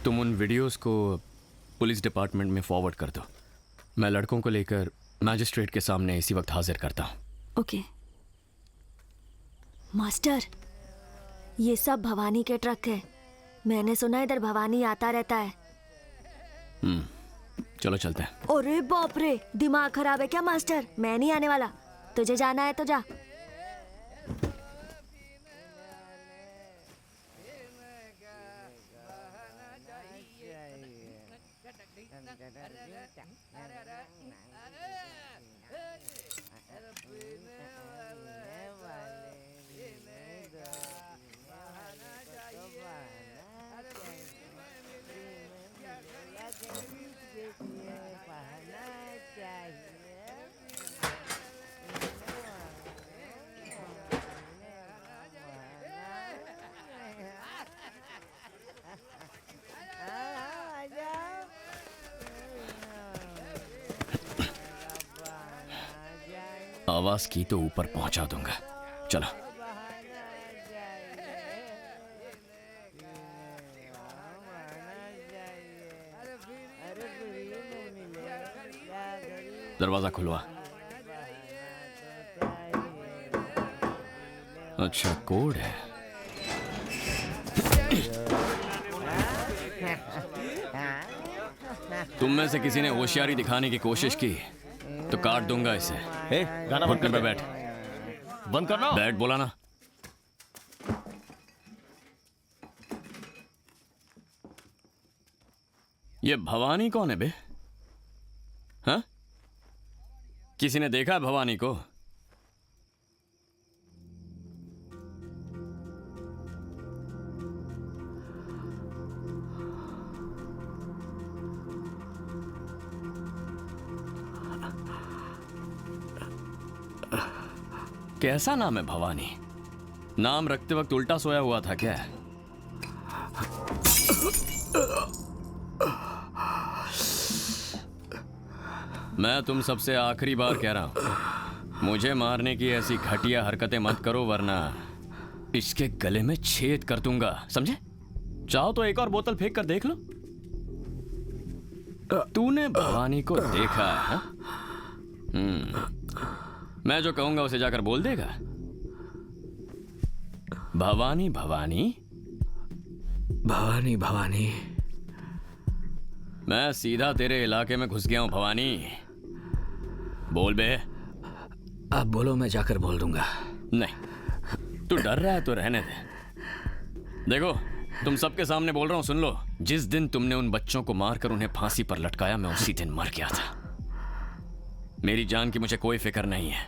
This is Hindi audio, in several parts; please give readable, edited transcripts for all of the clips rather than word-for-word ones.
तुम उन वीडियोस को पुलिस डिपार्टमेंट में फॉरवर्ड कर दो। मैं लड़कों को लेकर मैजिस्ट्रेट के सामने इसी वक्त हाजिर करता हूँ। ओके। मास्टर, ये सब भवानी के ट्रक है। मैंने सुना इधर भवानी आता रहता है। चलो चलते हैं। अरे बाप रे, दिमाग खराब है क्या मास्टर? मैं नहीं आने वाला। तुझे जाना है तो जा। आवाज की तो ऊपर पहुंचा दूंगा। चलो। दरवाजा खुलवा। अच्छा, कोड है। तुम में से किसी ने होशियारी दिखाने की कोशिश की तो काट दूंगा इसे। गाना बंद कर पे बैठ। बंद करना। बैठ बोला ना। ये भवानी कौन है बे? हाँ? किसी ने देखा है भवानी को? कैसा नाम है भवानी? नाम रखते वक्त उल्टा सोया हुआ था क्या? मैं तुम सबसे आखिरी बार कह रहा हूं, मुझे मारने की ऐसी घटिया हरकतें मत करो वरना इसके गले में छेद कर दूंगा, समझे? चाहो तो एक और बोतल फेंक कर देख लो। तूने भवानी को देखा है? मैं जो कहूंगा उसे जाकर बोल देगा। भवानी भवानी भवानी भवानी। मैं सीधा तेरे इलाके में घुस गया हूं भवानी। बोल बे। अब बोलो, मैं जाकर बोल दूंगा। नहीं, तू डर रहा है तो रहने दे। देखो, तुम सबके सामने बोल रहा हूं, सुन लो। जिस दिन तुमने उन बच्चों को मारकर उन्हें फांसी पर लटकाया, मैं उसी दिन मर गया था। मेरी जान की मुझे कोई फिक्र नहीं है।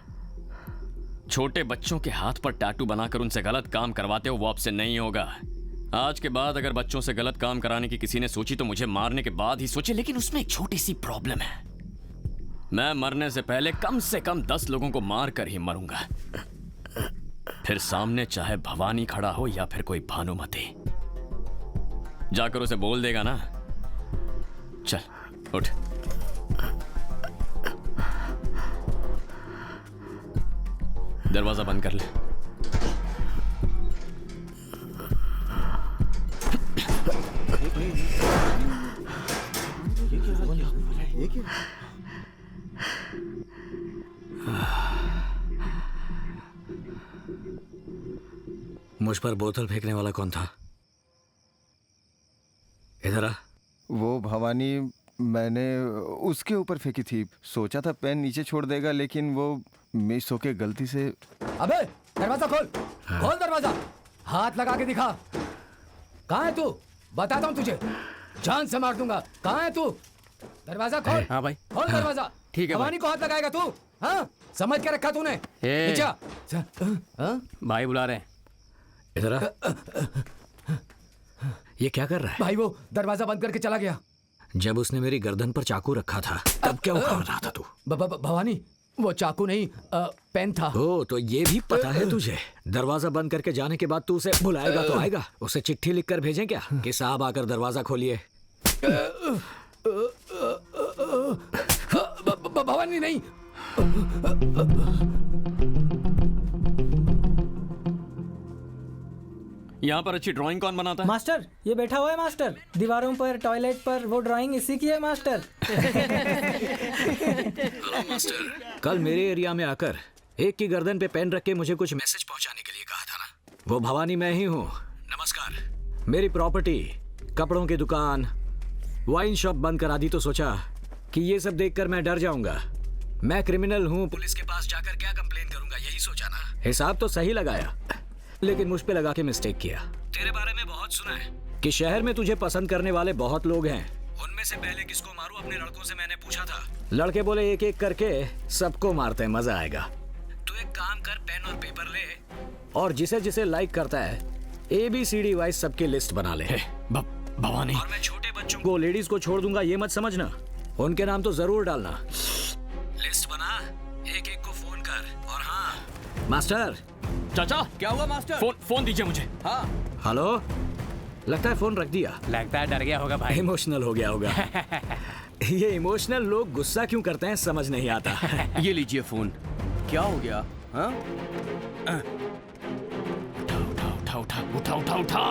छोटे बच्चों के हाथ पर टैटू बनाकर उनसे गलत काम करवाते हो, वो अब से नहीं होगा। आज के बाद अगर बच्चों से गलत काम कराने की किसी ने सोची तो मुझे मारने के बाद ही सोचे, लेकिन उसमें एक छोटी सी प्रॉब्लम है। मैं मरने से पहले कम से कम 10 लोगों को मार कर ही मरूंगा। फिर सामने चाहे भवानी खड़ा हो या फिर कोई भानुमति। जाकर उसे बोल देगा ना। चल उठ। दरवाजा बंद कर ले। मुझ पर बोतल फेंकने वाला कौन था? इधर आ। वो भवानी, मैंने उसके ऊपर फेंकी थी। सोचा था पेन नीचे छोड़ देगा, लेकिन वो मिस होके गलती से। अबे दरवाजा खोल। खोल दरवाजा। हाथ लगा के दिखा। कहाँ है तू? बताता हूँ तुझे, जान से मार दूंगा। कहाँ है तू? दरवाजा खोल। हाँ भाई, खोल दरवाजा। ठीक है। भवानी को हाथ लगाएगा तू? हाँ, समझ के रखा तूने? भाई बुला रहे हैं। इधर आ। ये क्या कर रहा है? भाई वो दरवाजा बंद करके चला गया। जब उसने मेरी गर्दन पर चाकू रखा था तब क्या उखाड़ रहा था तू? भवानी, वो चाकू नहीं, पेन था। ओ, तो ये भी पता है तुझे? दरवाजा बंद करके जाने के बाद तू उसे बुलाएगा तो आएगा। उसे चिट्ठी लिखकर भेजें क्या कि साहब आकर दरवाजा खोलिए? भवानी नहीं। यहाँ पर अच्छी ड्राइंग कौन बनाता है? मास्टर ये बैठा हुआ है मास्टर, दीवारों पर टॉयलेट पर वो ड्राइंग इसी की है मास्टर। हेलो मास्टर, कल मेरे एरिया में आकर एक की गर्दन पे पेन रख के मुझे कुछ मैसेज पहुंचाने के लिए कहा था ना, वो भवानी मैं ही हूँ। नमस्कार। मेरी प्रॉपर्टी, कपड़ों की दुकान, वाइन शॉप बंद करा दी तो सोचा कि ये सब देखकर मैं डर जाऊंगा। मैं क्रिमिनल हूँ, पुलिस के पास जाकर क्या कंप्लेन करूंगा, यही सोचा ना। हिसाब तो सही लगाया, लेकिन मुझ पे लगा के मिस्टेक किया। तेरे बारे में बहुत सुना है कि शहर में तुझे पसंद करने वाले बहुत लोग हैं। उनमें से पहले किसको मारूं अपने लड़कों से मैंने पूछा था। लड़के बोले एक एक करके सबको मारते हैं, मजा आएगा। तू एक काम कर, पेन और पेपर ले और जिसे जिसे लाइक करता है ABCD वाइज सबकी लिस्ट बना ले। भवानी, और मैं छोटे बच्चों को, लेडीज को छोड़ दूंगा ये मत समझना, उनके नाम तो जरूर डालना। लिस्ट बना, एक एक को फोन कर। और हाँ मास्टर। चाचा क्या हुआ मास्टर? फोन दीजिए मुझे। हाँ हेलो, लगता है फोन रख दिया। लगता है डर गया होगा भाई। इमोशनल हो गया होगा। ये इमोशनल लोग गुस्सा क्यों करते हैं समझ नहीं आता। ये लीजिए फोन। क्या हो गया? हाँ उठा उठा उठा उठा उठा।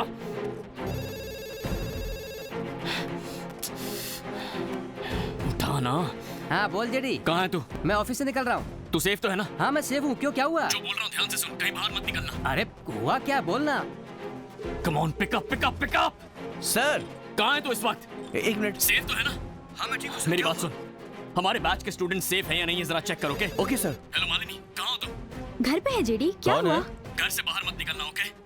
उठा ना। हाँ बोल जेडी। कहाँ है तू? मैं ऑफिस से निकल रहा हूँ। तू सेफ तो है ना? हाँ मैं सेफ हूँ। क्यों, क्या हुआ? जो बोल रहा हूँ ध्यान से सुन, कहीं बाहर मत निकलना। अरे हुआ क्या, बोलना। Come on, pickup pickup pickup. Sir कहाँ है तू इस वक्त? एक मिनट। सेफ तो है ना? हाँ मैं ठीक हूँ। मेरी बात सुन, हमारे बैच के स्टूडेंट सेफ है या नहीं ये जरा चेक करो। Okay sir. हेलो मालिनी, कहाँ हो तुम? घर पे है जेडी, क्या कौन हुआ? है? घर से बाहर मत निकलना, ओके?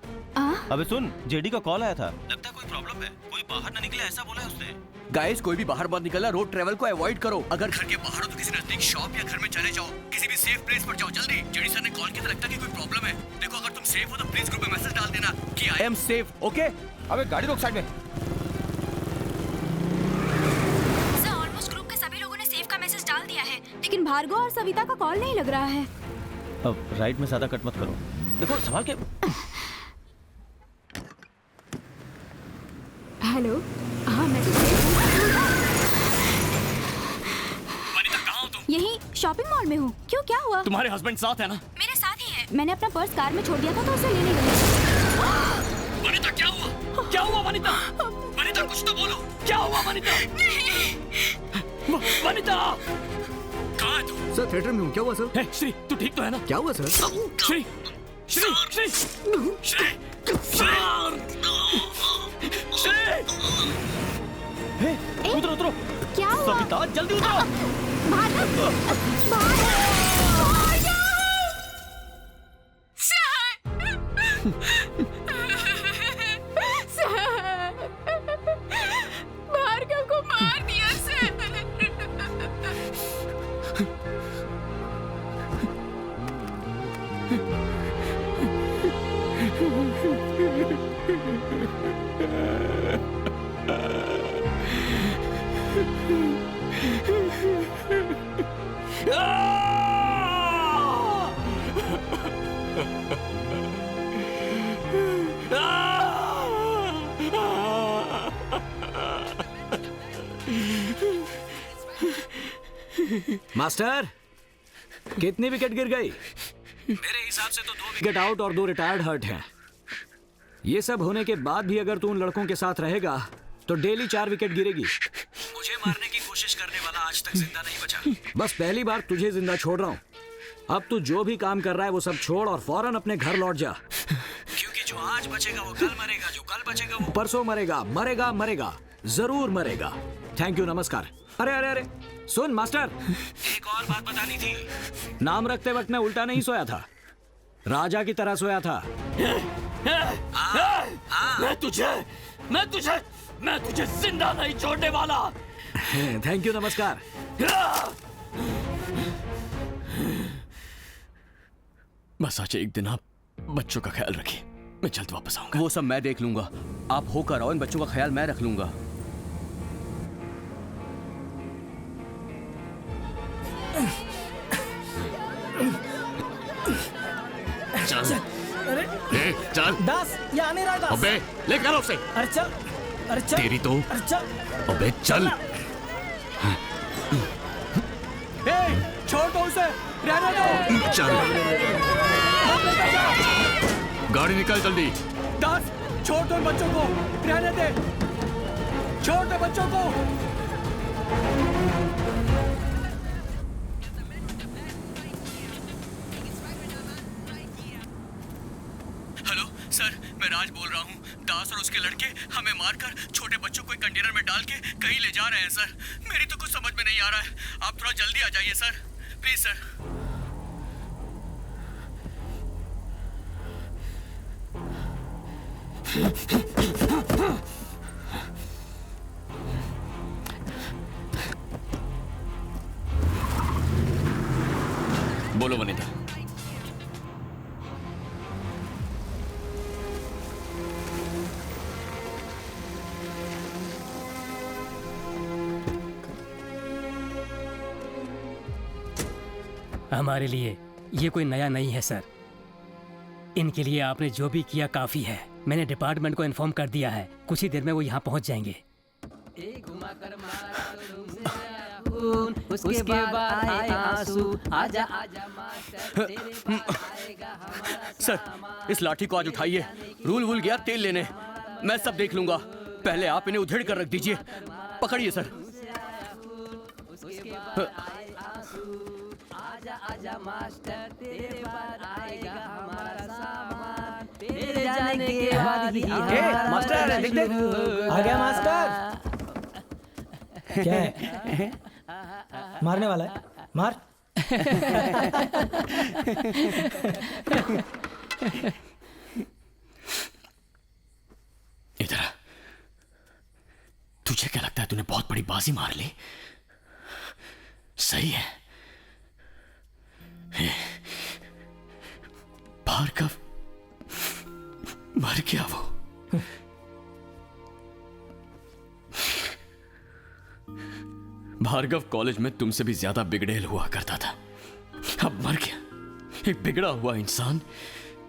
अबे सुन, जेडी का कॉल आया था। लगता है कोई प्रॉब्लम है, कोई बाहर ना निकले ऐसा बोला है उसने। गाइस कोई भी बाहर मत निकलना, रोड ट्रेवल को अवॉइड करो। अगर घर के बाहर हो तो किसी नजदीक शॉप या घर में चले जाओ, किसी भी सेफ प्लेस पर जाओ जल्दी। जेडी सर ने कॉल किया था, लगता है कि कोई प्रॉब्लम है। देखो अगर तुम सेफ हो तो प्लीज ग्रुप में मैसेज डाल देना कि आई एम सेफ। ओके अबे गाड़ी रोक साइड में। सर ऑलमोस्ट ग्रुप के सभी लोगों ने सेफ का मैसेज डाल दिया है, लेकिन भार्गव और सविता का कॉल नहीं लग रहा है। अब राइट में ज्यादा कट मत करो, देखो संभाल के। हेलो, हाँ मैं तो सेफ हूँ। वनिता कहाँ हो तुम? यही शॉपिंग मॉल में हूँ। क्यों, क्या हुआ? तुम्हारे हस्बैंड साथ है ना? मेरे साथ ही है। मैंने अपना पर्स कार में छोड़ दिया था तो उसे लेने गई। वनिता क्या हुआ? क्या हुआ वनिता? वनिता कुछ तो बोलो, क्या हुआ वनिता? वनिता कहाँ है तू? सर थिएटर में हूँ। क्या हुआ सर? हे श्री, तू ठीक तो है ना? क्या हुआ सर? श्री श्री श्री श्री उतरो उतरो। क्या हुआ? सविता जल्दी उतरो। भार्गव, भार्गव को मार दिया सर। मास्टर, कितनी विकेट गिर गई? मेरे हिसाब से तो 2 विकेट आउट और 2 रिटायर्ड हर्ट हैं। ये सब होने के बाद भी अगर तू उन लड़कों के साथ रहेगा तो डेली 4 विकेट गिरेगी। मुझे मारने की कोशिश करने वाला आज तक जिंदा नहीं बचा। बस पहली बार तुझे जिंदा छोड़ रहा हूँ। अब तू जो भी काम कर रहा है वो सब छोड़ और फौरन अपने घर लौट जा, क्योंकि जो आज बचेगा वो कल मरेगा, जो कल बचेगा वो परसों मरेगा। मरेगा मरेगा, जरूर मरेगा। थैंक यू, नमस्कार। अरे अरे अरे सुन मास्टर, एक और बात बतानी थी। नाम रखते वक्त मैं उल्टा नहीं सोया था, राजा की तरह सोया था। मैं तुझे जिंदा नहीं छोड़ने वाला। थैंक यू, नमस्कार। बस आज एक दिन आप बच्चों का ख्याल रखिए, मैं जल्द वापस आऊंगा। वो सब मैं देख लूंगा, आप होकर आओ, इन बच्चों का ख्याल मैं रख लूंगा। चल चल। दास ये आने रहा दास। अबे ले कर उसे। अरे चल, अरे चल। तेरी तो। अरे चल। अबे चल। छोड़ दो उसे, रहने दो। चल गाड़ी निकाल जल्दी। दास छोड़ दो बच्चों को, रहने दे, छोड़ दो बच्चों को। हेलो सर, मैं राज बोल रहा हूँ। दास और उसके लड़के हमें मारकर छोटे बच्चों को एक कंटेनर में डाल के कहीं ले जा रहे हैं सर। मेरी तो कुछ समझ में नहीं आ रहा है। आप थोड़ा जल्दी आ जाइए सर, प्लीज सर। बोलो वनिता। हमारे लिए ये कोई नया नहीं है सर। इनके लिए आपने जो भी किया काफी है। मैंने डिपार्टमेंट को इन्फॉर्म कर दिया है, कुछ ही देर में वो यहाँ पहुँच जाएंगे। उसके बाद आए आंसू, आजा आजा मास्टर, तेरे पास आएगा हमारा सर, इस लाठी को आज उठाइए। रूल वूल गया तेल लेने, मैं सब देख लूंगा। पहले आप इन्हें उधेड़ कर रख दीजिए। पकड़िए सर। आजा आजा मास्टर, तेरे पास आएगा हमारा सामान, तेरे जाने के बाद ही मास्टर, देख देख। आ गया मास्टर। क्या है? मारने वाला है? मार। इधर आ। तुझे क्या लगता है तूने बहुत बड़ी बाजी मार ली? सही है। भार्गव मर गया वो। भार्गव कॉलेज में तुमसे भी ज्यादा बिगड़ेल हुआ करता था, अब मर गया। एक बिगड़ा हुआ इंसान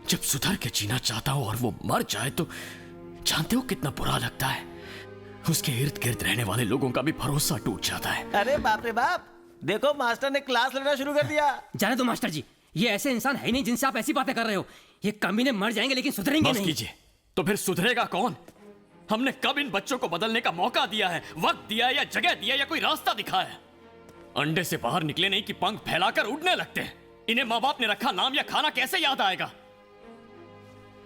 जब सुधर के जीना चाहता हो और वो मर जाए तो जानते हो कितना बुरा लगता है। उसके इर्द गिर्द रहने वाले लोगों का भी भरोसा टूट जाता है। अरे बाप रे बाप, देखो मास्टर ने क्लास लेना शुरू कर दिया। जाने दो मास्टर जी, ये ऐसे इंसान है ही नहीं जिनसे आप ऐसी बातें कर रहे हो। ये कमीने मर जाएंगे लेकिन सुधरेंगे बस नहीं। कीजिए, तो फिर सुधरेगा कौन? हमने कब इन बच्चों को बदलने का मौका दिया है, वक्त दिया है या जगह दिया या कोई रास्ता दिखाया है? अंडे से बाहर निकले नहीं कि पंख फैलाकर उड़ने लगते हैं। इन्हें माँ बाप ने रखा नाम या खाना कैसे याद आएगा?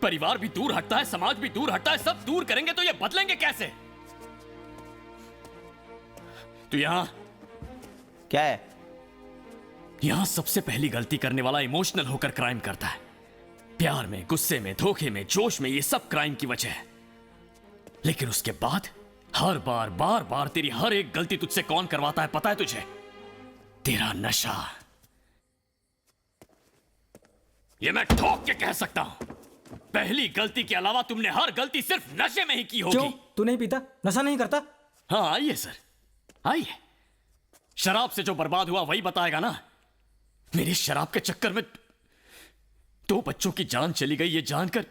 परिवार भी दूर हटता है, समाज भी दूर हटता है, सब दूर करेंगे तो ये बदलेंगे कैसे? तो यहां क्या है? यहां सबसे पहली गलती करने वाला इमोशनल होकर क्राइम करता है। प्यार में, गुस्से में, धोखे में, जोश में, ये सब क्राइम की वजह है। लेकिन उसके बाद हर बार, बार बार तेरी हर एक गलती तुझसे कौन करवाता है पता है तुझे? तेरा नशा। ये मैं ठोक के कह सकता हूं। पहली गलती के अलावा तुमने हर गलती सिर्फ नशे में ही की होगी। क्यों? तू नहीं पीता? नशा नहीं करता? हाँ आइए सर, आइए। शराब से जो बर्बाद हुआ वही बताएगा ना। मेरी शराब के चक्कर में 2 बच्चों की जान चली गई, ये जानकर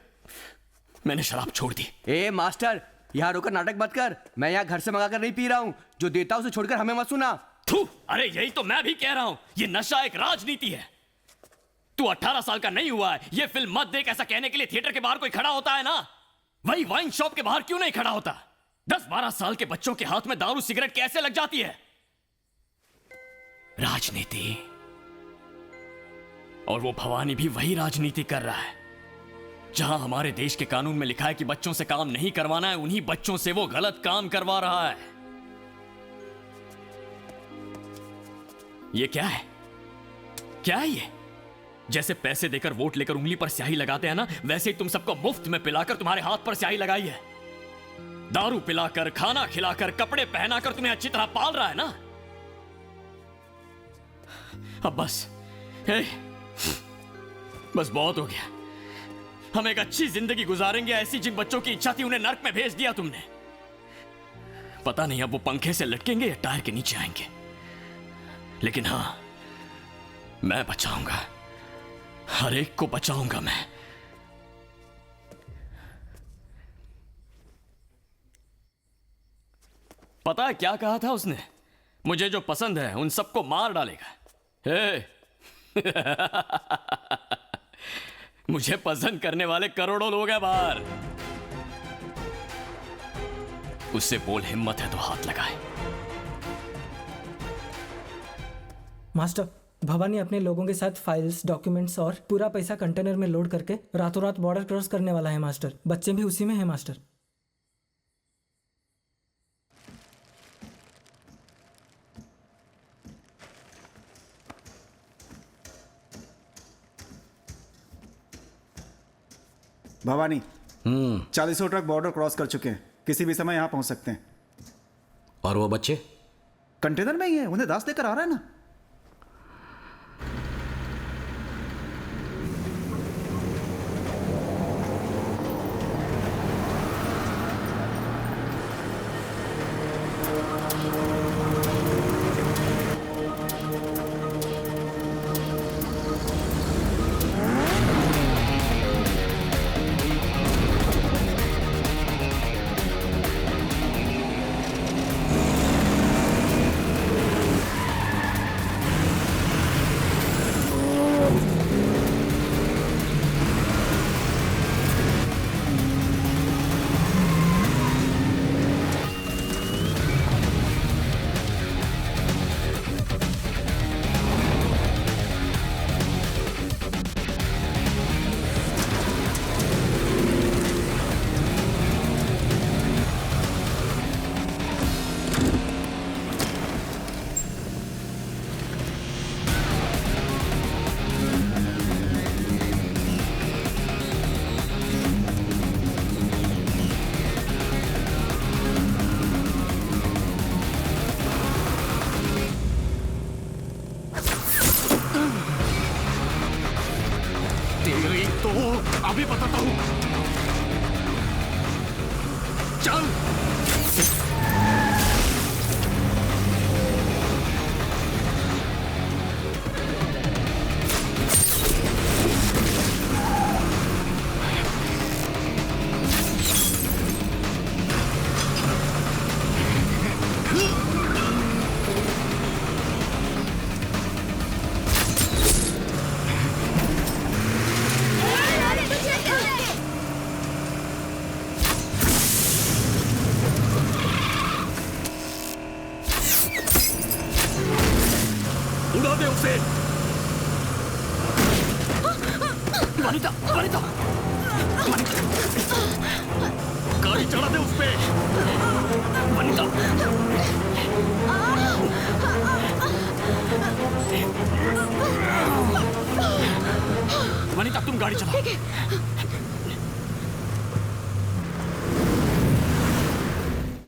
मैंने शराब छोड़ दी। ए मास्टर, यहाँ रोकर नाटक मत कर। मैं यहाँ घर से मंगाकर नहीं पी रहा हूँ। जो देता हूँ उसे छोड़कर हमें मत सुना। थू, अरे यही तो मैं भी कह रहा हूं। ये नशा एक राजनीति है। तू 18 साल का नहीं हुआ है, ये फिल्म मत देख ऐसा कहने के लिए थिएटर के बाहर कोई खड़ा होता है ना? वही वाइन शॉप के बाहर क्यों नहीं खड़ा होता? 10-12 साल के बच्चों के हाथ में दारू सिगरेट कैसे लग जाती है? राजनीति। और वो भवानी भी वही राजनीति कर रहा है। जहां हमारे देश के कानून में लिखा है कि बच्चों से काम नहीं करवाना है, उन्हीं बच्चों से वो गलत काम करवा रहा है। ये क्या है? क्या है ये? जैसे पैसे देकर वोट लेकर उंगली पर स्याही लगाते हैं ना, वैसे ही तुम सबको मुफ्त में पिलाकर तुम्हारे हाथ पर स्याही लगाई है। दारू पिलाकर, खाना खिलाकर, कपड़े पहनाकर तुम्हें अच्छी तरह पाल रहा है ना। अब बस बस बहुत हो गया। हम एक अच्छी जिंदगी गुजारेंगे, ऐसी जिन बच्चों की इच्छा थी उन्हें नर्क में भेज दिया तुमने। पता नहीं अब वो पंखे से लटकेंगे या टायर के नीचे आएंगे, लेकिन हां, मैं बचाऊंगा, हर एक को बचाऊंगा मैं। पता है क्या कहा था उसने? मुझे जो पसंद है उन सबको मार डालेगा। मुझे पसंद करने वाले करोड़ों लोग हैं बाहर। उससे बोल हिम्मत है तो हाथ लगाए। मास्टर, भवानी अपने लोगों के साथ फाइल्स, डॉक्यूमेंट्स और पूरा पैसा कंटेनर में लोड करके रातों रात बॉर्डर क्रॉस करने वाला है मास्टर। बच्चे भी उसी में है master. Bhavani 40 truck border cross कर चुके हैं, किसी भी समय यहाँ पहुँच सकते हैं। और वो बच्चे कंटेनर में ही है, उन्हें दास देकर आ रहा है ना। तो अभी बताता हूँ। चल। उड़ा दे उसे। वनिता, वनिता, गाड़ी चढ़ा दे उस पे। वनिता, वनिता तुम गाड़ी चलाओ।